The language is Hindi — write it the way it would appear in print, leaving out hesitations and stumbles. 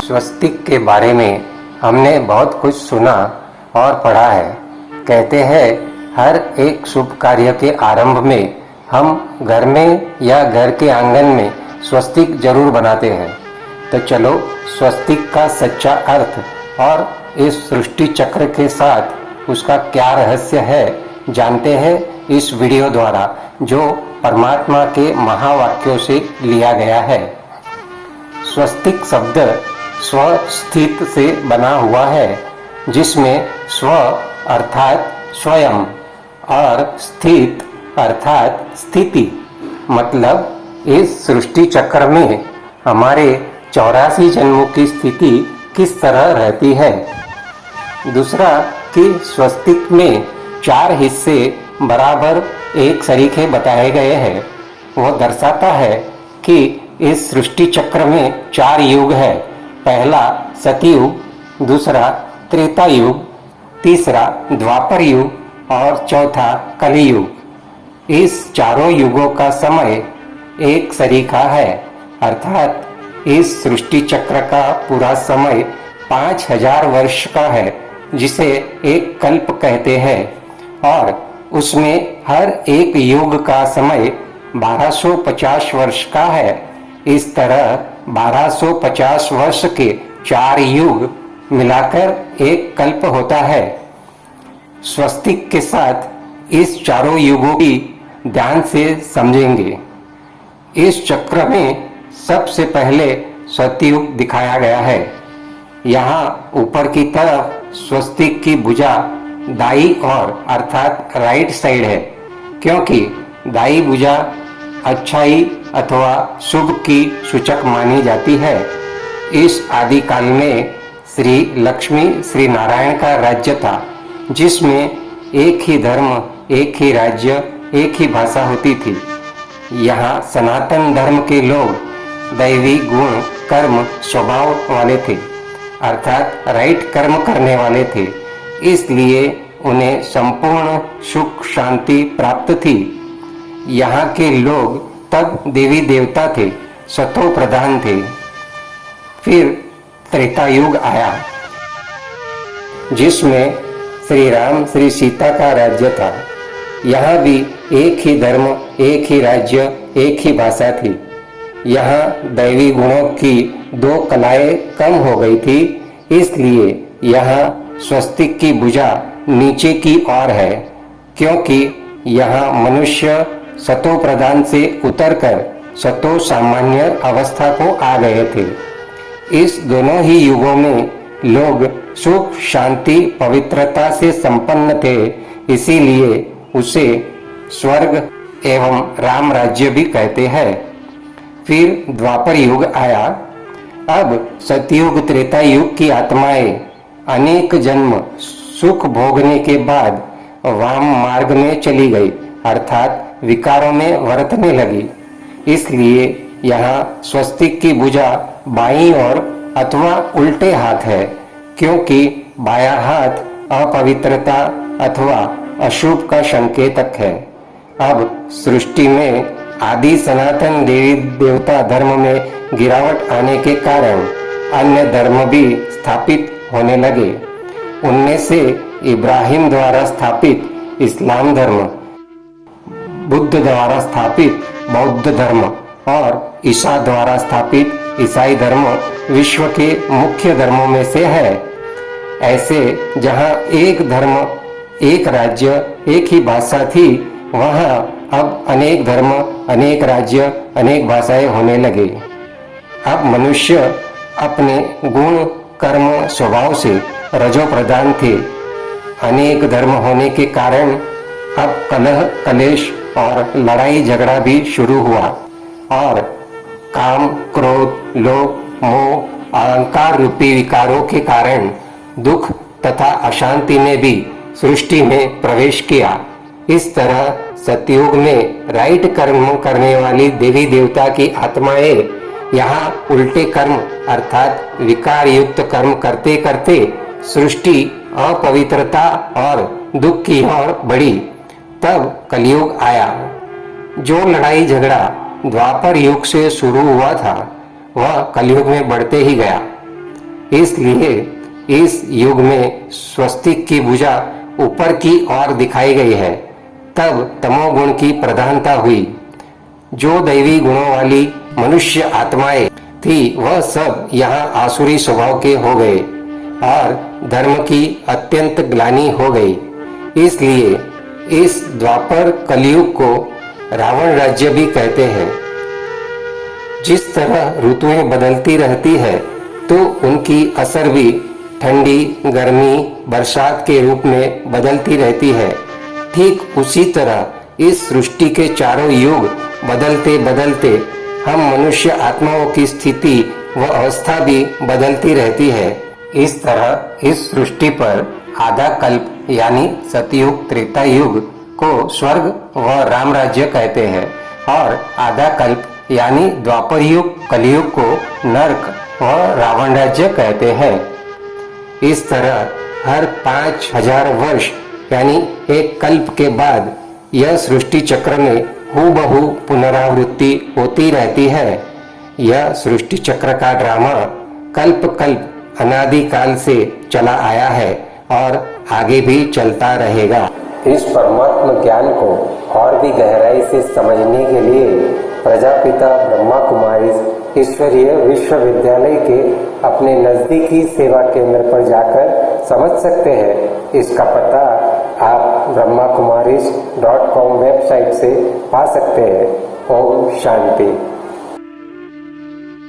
स्वस्तिक के बारे में हमने बहुत कुछ सुना और पढ़ा है। कहते हैं हर एक शुभ कार्य के आरंभ में हम घर में या घर के आंगन में स्वस्तिक जरूर बनाते हैं। तो चलो स्वस्तिक का सच्चा अर्थ और इस सृष्टि चक्र के साथ उसका क्या रहस्य है जानते हैं इस वीडियो द्वारा, जो परमात्मा के महावाक्यों से लिया गया है। स्वस्तिक शब्द स्वस्थित से बना हुआ है, जिसमें स्व अर्थात स्वयं और स्थित अर्थात स्थिति, मतलब इस सृष्टि चक्र में हमारे 84 जन्मों की स्थिति किस तरह रहती है। दूसरा कि स्वस्तिक में 4 हिस्से बराबर एक सरीखे बताए गए हैं। वह दर्शाता है कि इस सृष्टि चक्र में 4 युग है। पहला सतयुग, दूसरा त्रेता युग, तीसरा द्वापर युग और चौथा कलियुग। इस चारों युगों का समय एक सरीखा है, अर्थात इस सृष्टि चक्र का पूरा समय 5000 वर्ष का है, जिसे एक कल्प कहते हैं, और उसमें हर एक युग का समय 1250 वर्ष का है। इस तरह 1250 वर्ष के 4 युग मिलाकर एक कल्प होता है। स्वस्तिक के साथ इस चारों युगों की ध्यान से समझेंगे। इस चक्र में सबसे पहले सतयुग दिखाया गया है। यहाँ ऊपर की तरफ स्वस्तिक की भुजा दाई ओर अर्थात राइट साइड है, क्योंकि दाई भुजा अच्छाई अथवा शुभ की सूचक मानी जाती है। इस आदिकाल में श्री लक्ष्मी श्री नारायण का राज्य था, जिसमें एक ही धर्म, एक ही राज्य, एक ही भाषा होती थी। यहाँ सनातन धर्म के लोग दैवी गुण कर्म स्वभाव वाले थे, अर्थात राइट कर्म करने वाले थे, इसलिए उन्हें संपूर्ण सुख शांति प्राप्त थी। यहाँ के लोग तब देवी देवता थे, सतो प्रधान थे। फिर त्रेता युग आया, जिसमें श्री राम श्री सीता का राज्य था। यहाँ भी एक ही धर्म, एक ही राज्य, एक ही भाषा थी। यहाँ दैवी गुणों की 2 कलाएं कम हो गई थी, इसलिए यहाँ स्वस्तिक की भुजा नीचे की ओर है, क्योंकि यहाँ मनुष्य सतो प्रधान से उतरकर सतो सामान्य अवस्था को आ गए थे। इस दोनों ही युगों में लोग सुख शांति पवित्रता से संपन्न थे, इसीलिए उसे स्वर्ग एवं राम राज्य भी कहते हैं। फिर द्वापर युग आया। अब सतयुग त्रेता युग की आत्माएं अनेक जन्म सुख भोगने के बाद वाम मार्ग में चली गई, अर्थात विकारों में वर्तने लगी। इसलिए यहाँ स्वस्तिक की भुजा बाईं ओर अथवा उल्टे हाथ है, क्योंकि बायां हाथ अपवित्रता अथवा अशुभ का संकेतक है। अब सृष्टि में आदि सनातन देवी देवता धर्म में गिरावट आने के कारण अन्य धर्म भी स्थापित होने लगे। उनमें से इब्राहिम द्वारा स्थापित इस्लाम धर्म, बुद्ध द्वारा स्थापित बौद्ध धर्म और ईसा द्वारा स्थापित ईसाई धर्म विश्व के मुख्य धर्मों में से है। ऐसे जहाँ एक धर्म, एक राज्य, एक ही भाषा थी, वहाँ अब अनेक धर्म, अनेक राज्य, अनेक भाषाएं होने लगे। अब मनुष्य अपने गुण कर्म स्वभाव से रजो प्रधान थे। अनेक धर्म होने के कारण अब कलह कलेश और लड़ाई झगड़ा भी शुरू हुआ, और काम क्रोध लोभ मोह अहंकार रूपी विकारों के कारण दुख तथा अशांति ने भी सृष्टि में प्रवेश किया। इस तरह सतयुग में राइट कर्म करने वाली देवी देवता की आत्माएं यहाँ उल्टे कर्म अर्थात विकार युक्त कर्म करते करते सृष्टि अपवित्रता और दुख की ओर बढ़ी। तब कलयुग आया। जो लड़ाई झगड़ा द्वापर युग से शुरू हुआ था, वह कलयुग में बढ़ते ही गया। इसलिए इस युग में स्वस्तिक की भुजा ऊपर की ओर दिखाई गई है। तब तमोगुण की प्रधानता हुई। जो दैवी गुणों वाली मनुष्य आत्माएं थी वह सब यहाँ आसुरी स्वभाव के हो गए और धर्म की अत्यंत ग्लानि हो गई। इसलिए इस द्वापर कलयुग को रावण राज्य भी कहते हैं। जिस तरह ऋतुएं बदलती रहती है तो उनकी असर भी ठंडी, गर्मी, बरसात के रूप में बदलती रहती है। ठीक उसी तरह इस सृष्टि के चारों युग बदलते बदलते हम मनुष्य आत्माओं की स्थिति व अवस्था भी बदलती रहती है। इस तरह इस सृष्टि पर आधा कल्प यानी सतयुग, त्रेता युग को स्वर्ग व राम राज्य कहते हैं और आधा कल्प यानी द्वापर युग, कलयुग को नरक व रावण राज्य कहते हैं। इस तरह हर 5000 वर्ष यानी एक कल्प के बाद यह सृष्टि चक्र में हूबहू पुनरावृत्ति होती रहती है। यह सृष्टि चक्र का ड्रामा कल्प कल्प अनादि काल से चला आया है और आगे भी चलता रहेगा। इस परमात्मा ज्ञान को और भी गहराई से समझने के लिए प्रजापिता ब्रह्मा कुमारी ईश्वरीय विश्वविद्यालय के अपने नजदीकी सेवा केंद्र पर जाकर समझ सकते हैं। इसका पता आप brahmakumaris.com वेबसाइट से पा सकते हैं। ओम शांति।